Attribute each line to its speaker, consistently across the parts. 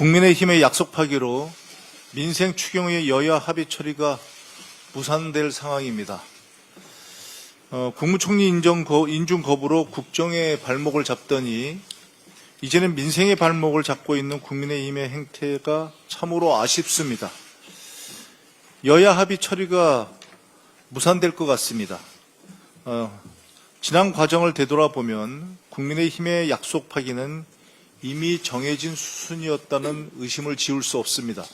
Speaker 1: 국민의힘의 약속 파기로 민생 추경의 여야 합의 처리가 무산될 상황입니다. 국무총리 인준 거부로 국정의 발목을 잡더니 이제는 민생의 발목을 잡고 있는 국민의힘의 행태가 참으로 아쉽습니다. 여야 합의 처리가 무산될 것 같습니다. 지난 과정을 되돌아보면 국민의힘의 약속 파기는 이미 정해진 수순이었다는 의심을 지울 수 없습니다.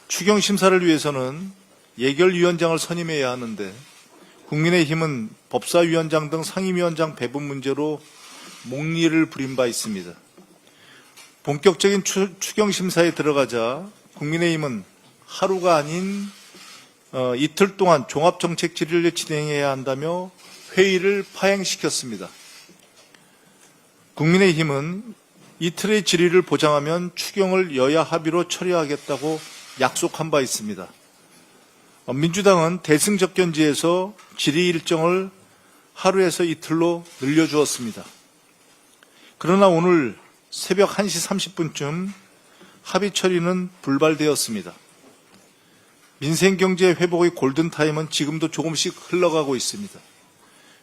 Speaker 1: 추경 심사를 위해서는 예결위원장을 선임해야 하는데 국민의힘은 법사위원장 등 상임위원장 배분 문제로 목리를 부린 바 있습니다. 본격적인 추경 심사에 들어가자 국민의힘은 하루가 아닌 이틀 동안 종합정책 질의를 진행해야 한다며 회의를 파행시켰습니다. 국민의힘은 이틀의 질의를 보장하면 추경을 여야 합의로 처리하겠다고 약속한 바 있습니다. 민주당은 대승적견지에서 질의 일정을 하루에서 이틀로 늘려주었습니다. 그러나 오늘 새벽 1시 30분쯤 합의 처리는 불발되었습니다. 민생경제 회복의 골든타임은 지금도 조금씩 흘러가고 있습니다.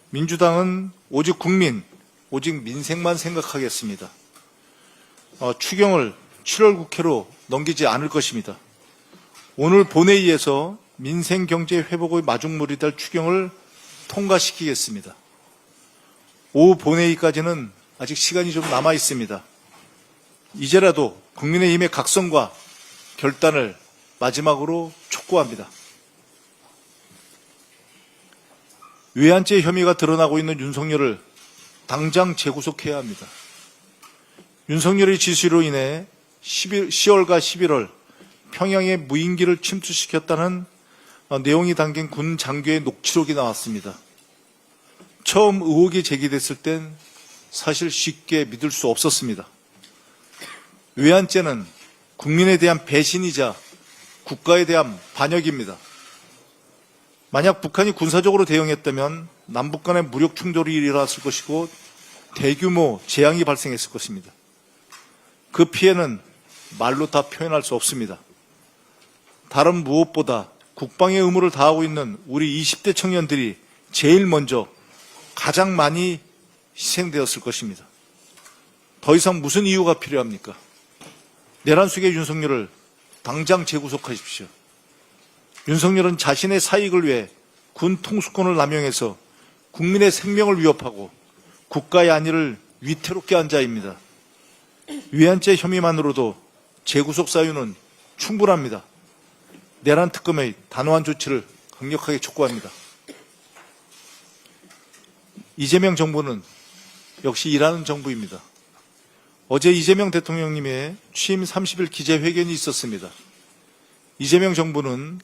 Speaker 1: 민주당은 오직 국민, 오직 민생만 생각하겠습니다. 추경을 7월 국회로 넘기지 않을 것입니다. 오늘 본회의에서 민생경제 회복의 마중물이 될 추경을 통과시키겠습니다. 오후 본회의까지는 아직 시간이 좀 남아 있습니다. 이제라도 국민의힘의 각성과 결단을 마지막으로 촉구합니다. 외환죄 혐의가 드러나고 있는 윤석열을 당장 재구속해야 합니다. 윤석열의 지시로 인해 10월과 11월 평양의 무인기를 침투시켰다는 내용이 담긴 군 장교의 녹취록이 나왔습니다. 처음 의혹이 제기됐을 땐 사실 쉽게 믿을 수 없었습니다. 외환죄는 국민에 대한 배신이자 국가에 대한 반역입니다. 만약 북한이 군사적으로 대응했다면 남북 간의 무력 충돌이 일어났을 것이고 대규모 재앙이 발생했을 것입니다. 그 피해는 말로 다 표현할 수 없습니다. 다른 무엇보다 국방의 의무를 다하고 있는 우리 20대 청년들이 제일 먼저 가장 많이 희생되었을 것입니다. 더 이상 무슨 이유가 필요합니까? 내란 속의 윤석열을 당장 재구속하십시오. 윤석열은 자신의 사익을 위해 군 통수권을 남용해서 국민의 생명을 위협하고 국가의 안위를 위태롭게 한 자입니다. 외환죄 혐의만으로도 재구속 사유는 충분합니다. 내란 특검의 단호한 조치를 강력하게 촉구합니다. 이재명 정부는 역시 일하는 정부입니다. 어제 이재명 대통령님의 취임 30일 기자회견이 있었습니다. 이재명 정부는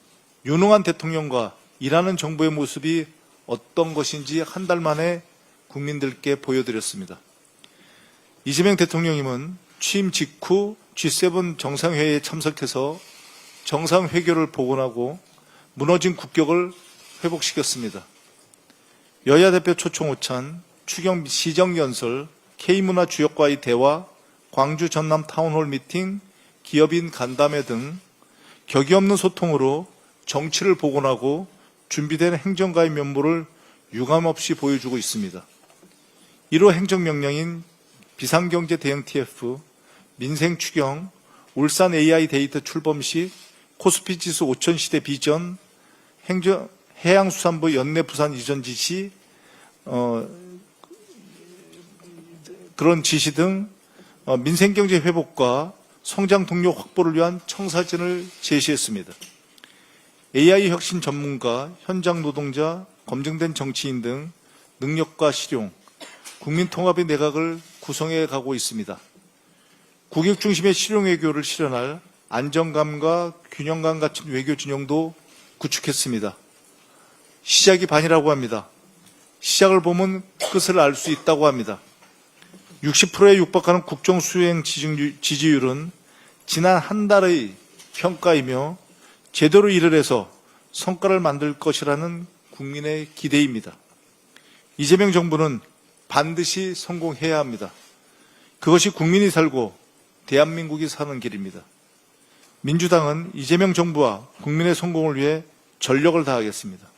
Speaker 1: 유능한 대통령과 일하는 정부의 모습이 어떤 것인지 한 달 만에 국민들께 보여드렸습니다. 이재명 대통령님은 취임 직후 G7 정상회의에 참석해서 정상회교를 복원하고 무너진 국격을 회복시켰습니다. 여야 대표 초청 오찬, 추경 시정연설, K문화 주역과의 대화, 광주 전남 타운홀 미팅, 기업인 간담회 등 격이 없는 소통으로 정치를 복원하고 준비된 행정가의 면모를 유감없이 보여주고 있습니다. 1호 행정명령인 비상경제 대응 TF, 민생 추경, 울산 AI 데이터 출범 시 코스피 지수 5000 시대 비전, 해양수산부 연내 부산 이전 지시, 그런 지시 등 민생경제 회복과 성장 동력 확보를 위한 청사진을 제시했습니다. AI 혁신 전문가, 현장 노동자, 검증된 정치인 등 능력과 실용, 국민통합의 내각을 구성해 가고 있습니다. 국익 중심의 실용 외교를 실현할 안정감과 균형감 갖춘 외교 진영도 구축했습니다. 시작이 반이라고 합니다. 시작을 보면 끝을 알 수 있다고 합니다. 60%에 육박하는 국정 수행 지지율은 지난 한 달의 평가이며 제대로 일을 해서 성과를 만들 것이라는 국민의 기대입니다. 이재명 정부는 반드시 성공해야 합니다. 그것이 국민이 살고 대한민국이 사는 길입니다. 민주당은 이재명 정부와 국민의 성공을 위해 전력을 다하겠습니다.